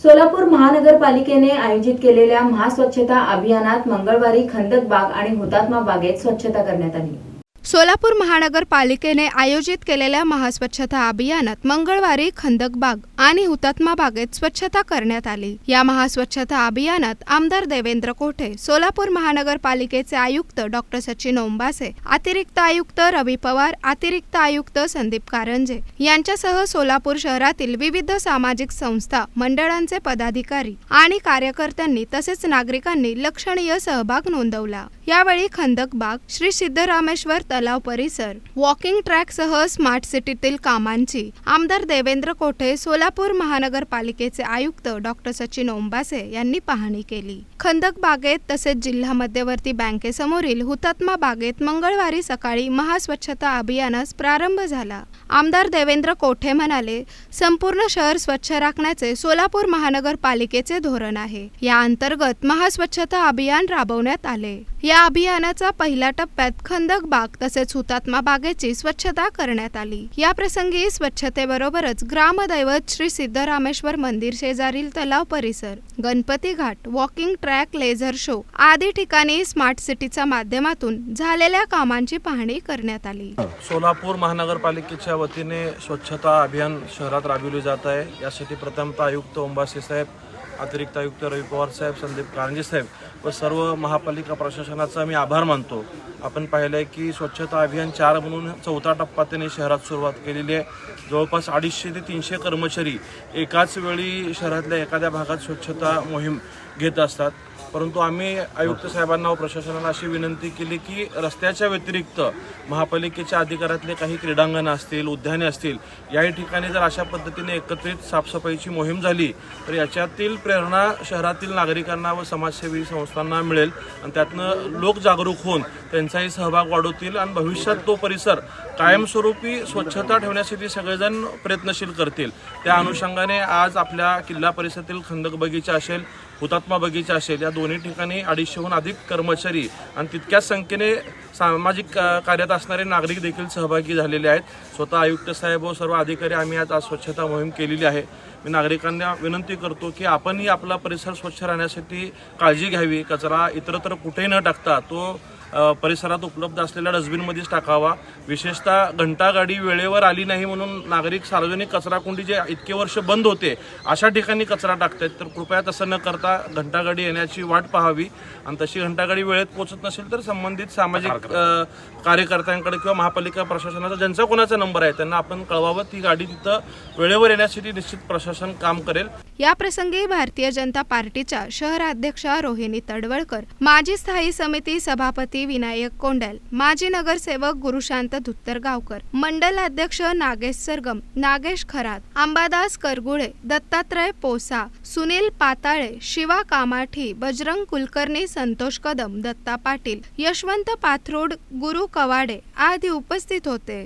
सोलापूर महानगरपालिकेने आयोजित केलेल्या महास्वच्छता अभियानात मंगळवारी खंदक बाग आणि हुतात्मा बागेत स्वच्छता करण्यात आली। सोलापूर महानगरपालिकेने आयोजित केलेल्या महास्वच्छता अभियानात मंगळवारी खंदक बाग आणि हुतात्मा बागेत स्वच्छता करण्यात आली। या महास्वच्छता अभियानात आमदार देवेंद्र कोठे, सोलापूर महानगरपालिकेचे आयुक्त डॉक्टर सचिन ओंबासे, अतिरिक्त आयुक्त रवी पवार, अतिरिक्त आयुक्त संदीप कारंजे यांच्यासह सोलापूर शहरातील विविध सामाजिक संस्था मंडळांचे पदाधिकारी आणि कार्यकर्त्यांनी तसेच नागरिकांनी लक्षणीय सहभाग नोंदवला। यावेळी खंदक बाग, श्री सिद्धरामेश्वर तलाव परिसर, वॉकिंग ट्रॅक सह स्मार्ट सिटीतील कामांची आमदार देवेंद्र कोठे, सोलापूर महानगरपालिकेचे आयुक्त डॉक्टर सचिन ओंबासे यांनी पाहणी केली। खंदक बागेत तसेच जिल्हा मध्यवर्ती बँकेसमोरील हुतात्मा बागेत मंगळवारी सकाळी महास्वच्छता अभियानास प्रारंभ झाला। आमदार देवेंद्र कोठे म्हणाले, संपूर्ण शहर स्वच्छ राखण्याचे सोलापूर महानगरपालिकेचे धोरण आहे। या अंतर्गत महास्वच्छता अभियान राबवण्यात आले। या अभियानाचा पहिल्या टप्प्यात खंदक बाग तसेच हुतात्मा बागेची स्वच्छता करण्यात आली। या प्रसंगी स्वच्छतेबरोबरच ग्रामदैवत श्री सिद्धरामेश्वर मंदिर शेजारील तलाव परिसर, गणपती घाट, वॉकिंग ट्रॅक, लेझर शो आदी ठिकाणी स्मार्ट सिटीच्या माध्यमातून झालेल्या कामांची पाहणी करण्यात आली। सोलापूर महानगरपालिकेच्या वतीने स्वच्छता अभियान शहरात राबविले जात आहे। यासाठी प्रथमतः आयुक्त ओंबासे साहेब, अतिरिक्त आयुक्त रवी पवार साहेब, संदीप कारंजे साहेब व सर्व महापालिका प्रशासनाचा मी आभार मानतो। आपण पाहिलं आहे की स्वच्छता अभियान 4 म्हणून 4था टप्पा त्यांनी शहरात सुरुवात केलेली आहे। जवळपास 250 ते 300 कर्मचारी एकाच वेळी शहरातल्या एखाद्या भागात स्वच्छता मोहीम घेत असतात। परंतु आम्ही आयुक्त साहेबांना व प्रशासनाला अशी विनंती केली की रस्त्याच्या व्यतिरिक्त महापालिकेच्या अधिकारातले काही क्रीडांगण असतील, उद्याने असतील, याही ठिकाणी जर अशा पद्धतीने एकत्रित साफसफाईची मोहीम झाली तर याच्यातील प्रेरणा शहरातील नागरिकांना व समाजसेवी संस्थांना मिळेल आणि त्यातनं लोक जागरूक होऊन त्यांचाही सहभाग वाढवतील आणि भविष्यात तो परिसर कायमस्वरूपी स्वच्छता ठेवण्यासाठी सगळेजण प्रयत्नशील करतील। त्या अनुषंगाने आज आपल्या किल्ला परिसरातील खंदक बगीचा असेल, हुतात्मा बगीचा असेल, या दोन्ही ठिकाणी 250हून अधिक कर्मचारी आणि तितक्याच संख्येने सामाजिक कार्यात असणारे नागरिक देखील सहभागी झालेले आहेत। स्वतः आयुक्त साहेब व सर्व अधिकारी आम्ही आज स्वच्छता मोहीम केलेली आहे। मी नागरिकांना विनंती करतो की आपणही आपला परिसर स्वच्छ राहण्यासाठी काळजी घ्यावी। कचरा इतरत्र कुठेही न टाकता तो परिसरात उपलब्ध असलेल्या डस्टबिनमध्येच टाकावा। विशेषतः घंटागाडी वेळेवर आली नाही म्हणून नागरिक सार्वजनिक कचराकुंडी जे इतके वर्ष बंद होते अशा ठिकाणी कचरा टाकतात, तर कृपया तसं न करता घंटागाडी येण्याची वाट पाहावी आणि तशी घंटागाडी वेळेत पोहोचत नसेल तर संबंधित सामाजिक कार्यकर्त्यांकडे किंवा महापालिका प्रशासनाचा ज्यांचा कोणाचा नंबर आहे त्यांना आपण कळवावं। ती गाडी तिथं वेळेवर येण्यासाठी निश्चित प्रशासन काम करेल। या प्रसंगी भारतीय जनता पार्टीच्या शहराध्यक्षा रोहिणी तडवळकर, माजी स्थायी समिती सभापती विनायक कोंडल, माजी नगरसेवक गुरुशांत धुत्तरगावकर, मंडल अध्यक्ष नागेश सरगम, नागेश खरात, अंबादास करगुळे, दत्तात्रय पोसा, सुनील पाताळे, शिवा कामाठी, बजरंग कुलकर्णी, संतोष कदम, दत्ता पाटील, यशवंत पाथरोड, गुरु कवाडे आदी उपस्थित होते।